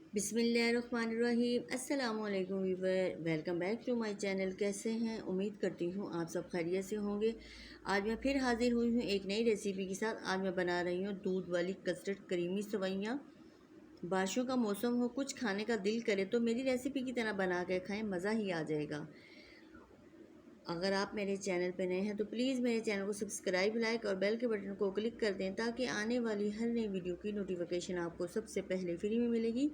बिस्मिल्लाहिर्रहमानिर्रहीम। अस्सलाम वालेकुम viewer, welcome back to my channel. कैसे हैं? उम्मीद करती हूँ आप सब खैरियत से होंगे। आज मैं फिर हाजिर हुई हूँ एक नई रेसिपी के साथ। आज मैं बना रही हूँ दूध वाली कस्टर्ड क्रीमी सेवइयाँ। बारिशों का मौसम हो, कुछ खाने का दिल करे तो मेरी रेसिपी की तरह बना के खाएँ, मज़ा ही आ जाएगा। अगर आप मेरे चैनल पर नए हैं तो प्लीज़ मेरे चैनल को सब्सक्राइब, लाइक और बेल के बटन को क्लिक कर दें ताकि आने वाली हर नई वीडियो की नोटिफिकेशन आपको सबसे पहले फ्री में मिलेगी।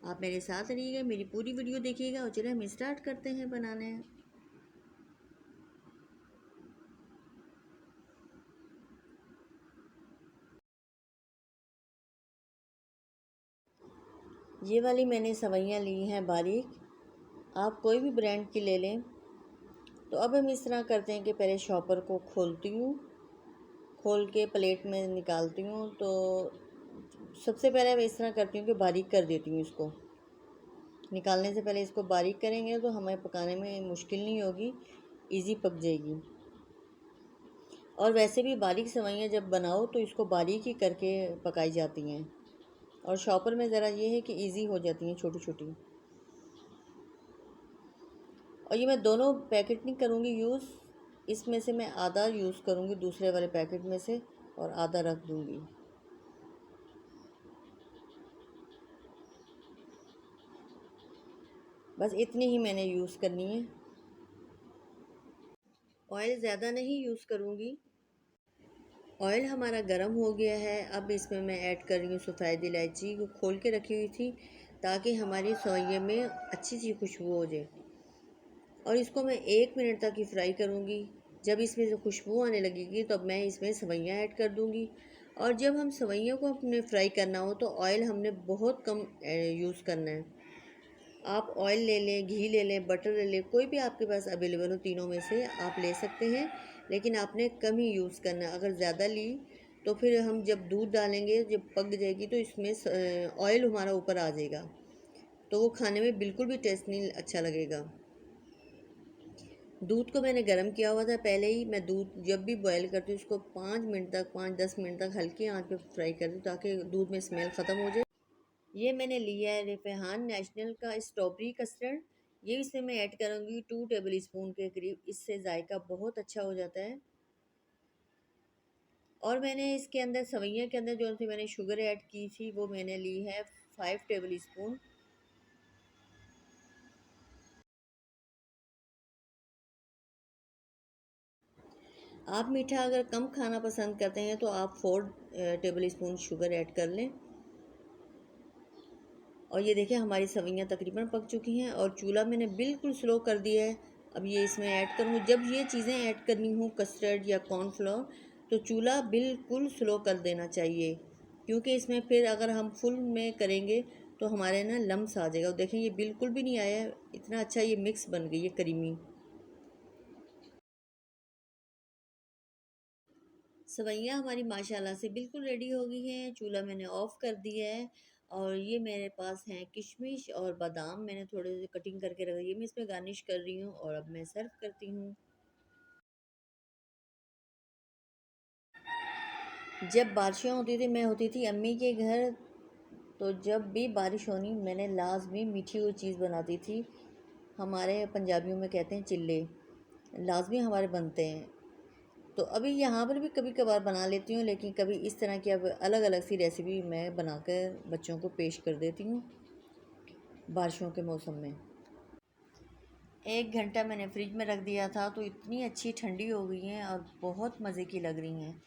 आप मेरे साथ रहिएगा, मेरी पूरी वीडियो देखिएगा। और चलिए हम स्टार्ट करते हैं बनाने। ये वाली मैंने सेवइयाँ ली हैं बारीक, आप कोई भी ब्रांड की ले लें। तो अब हम इस तरह करते हैं कि पहले शॉपर को खोलती हूँ, खोल के प्लेट में निकालती हूँ। तो सबसे पहले मैं इस तरह करती हूँ कि बारीक कर देती हूँ इसको। निकालने से पहले इसको बारीक करेंगे तो हमें पकाने में मुश्किल नहीं होगी, इजी पक जाएगी। और वैसे भी बारीक सेवइयाँ जब बनाओ तो इसको बारीक ही करके पकाई जाती हैं, और शॉपर में ज़रा ये है कि इजी हो जाती हैं छोटी छोटी। और ये मैं दोनों पैकेट नहीं करूँगी यूज़, इसमें से मैं आधा यूज़ करूँगी दूसरे वाले पैकेट में से और आधा रख दूँगी। बस इतनी ही मैंने यूज़ करनी है, ऑयल ज़्यादा नहीं यूज़ करूँगी। ऑयल हमारा गर्म हो गया है। अब इसमें मैं ऐड कर रही हूँ सफ़ेद इलायची को खोल के रखी हुई थी ताकि हमारी सेवइयाँ में अच्छी सी खुशबू हो जाए। और इसको मैं 1 मिनट तक ही फ्राई करूँगी। जब इसमें से खुशबू आने लगेगी तो अब मैं इसमें सेवइयाँ ऐड कर दूँगी। और जब हम सेवइयों को अपने फ्राई करना हो तो ऑयल हमने बहुत कम यूज़ करना है। आप ऑयल ले लें, घी ले लें, बटर ले लें, कोई भी आपके पास अवेलेबल हो, तीनों में से आप ले सकते हैं। लेकिन आपने कम ही यूज़ करना है। अगर ज़्यादा ली तो फिर हम जब दूध डालेंगे, जब पक जाएगी तो इसमें ऑयल हमारा ऊपर आ जाएगा, तो वो खाने में बिल्कुल भी टेस्ट नहीं अच्छा लगेगा। दूध को मैंने गर्म किया हुआ था पहले ही। मैं दूध जब भी बॉयल करती हूँ उसको 5 मिनट तक, 5-10 मिनट तक हल्की आंच पे फ्राई करती हूँ ताकि दूध में स्मेल ख़त्म हो जाए। ये मैंने लिया है रेफेहान नेशनल का स्ट्रॉबेरी कस्टर्ड। ये इसमें मैं ऐड करूँगी 2 टेबल स्पून के करीब, इससे जायका बहुत अच्छा हो जाता है। और मैंने इसके अंदर सेवइयाँ के अंदर जो सी मैंने शुगर ऐड की थी वो मैंने ली है 5 टेबल स्पून। आप मीठा अगर कम खाना पसंद करते हैं तो आप 4 टेबल स्पून शुगर ऐड कर लें। और ये देखिए हमारी सेवइयाँ तकरीबन पक चुकी हैं और चूल्हा मैंने बिल्कुल स्लो कर दिया है। अब ये इसमें ऐड करूँगी। जब ये चीज़ें ऐड करनी हो, कस्टर्ड या कॉर्नफ्लोर, तो चूल्हा बिल्कुल स्लो कर देना चाहिए, क्योंकि इसमें फिर अगर हम फुल में करेंगे तो हमारे ना लम्स आ जाएगा। देखें ये बिल्कुल भी नहीं आया है, इतना अच्छा ये मिक्स बन गई है क्रीमी। सेवइयाँ हमारी माशाल्लाह से बिल्कुल रेडी हो गई हैं। चूल्हा मैंने ऑफ़ कर दिया है। और ये मेरे पास हैं किशमिश और बादाम, मैंने थोड़े से कटिंग करके रख दिए। मैं इसमें गार्निश कर रही हूँ और अब मैं सर्व करती हूँ। जब बारिशें होती थी, मैं होती थी अम्मी के घर, तो जब भी बारिश होनी मैंने लाजमी मीठी हुई चीज़ बनाती थी। हमारे पंजाबियों में कहते हैं चिल्ले, लाजमी हमारे बनते हैं। तो अभी यहाँ पर भी कभी कभार बना लेती हूँ, लेकिन कभी इस तरह की अब अलग अलग सी रेसिपी मैं बनाकर बच्चों को पेश कर देती हूँ बारिशों के मौसम में। 1 घंटा मैंने फ्रिज में रख दिया था तो इतनी अच्छी ठंडी हो गई हैं और बहुत मज़े की लग रही हैं।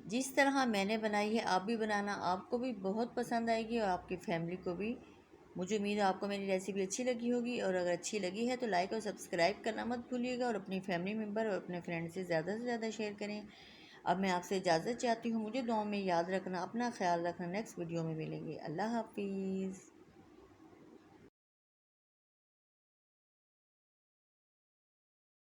जिस तरह मैंने बनाई है आप भी बनाना, आपको भी बहुत पसंद आएगी और आपकी फैमिली को भी। मुझे उम्मीद है आपको मेरी रेसिपी अच्छी लगी होगी, और अगर अच्छी लगी है तो लाइक और सब्सक्राइब करना मत भूलिएगा और अपनी फैमिली मेम्बर और अपने फ्रेंड से ज़्यादा शेयर करें। अब मैं आपसे इजाज़त चाहती हूँ, मुझे दुआ में याद रखना, अपना ख्याल रखना। नेक्स्ट वीडियो में मिलेंगे। अल्लाह हाफिज़।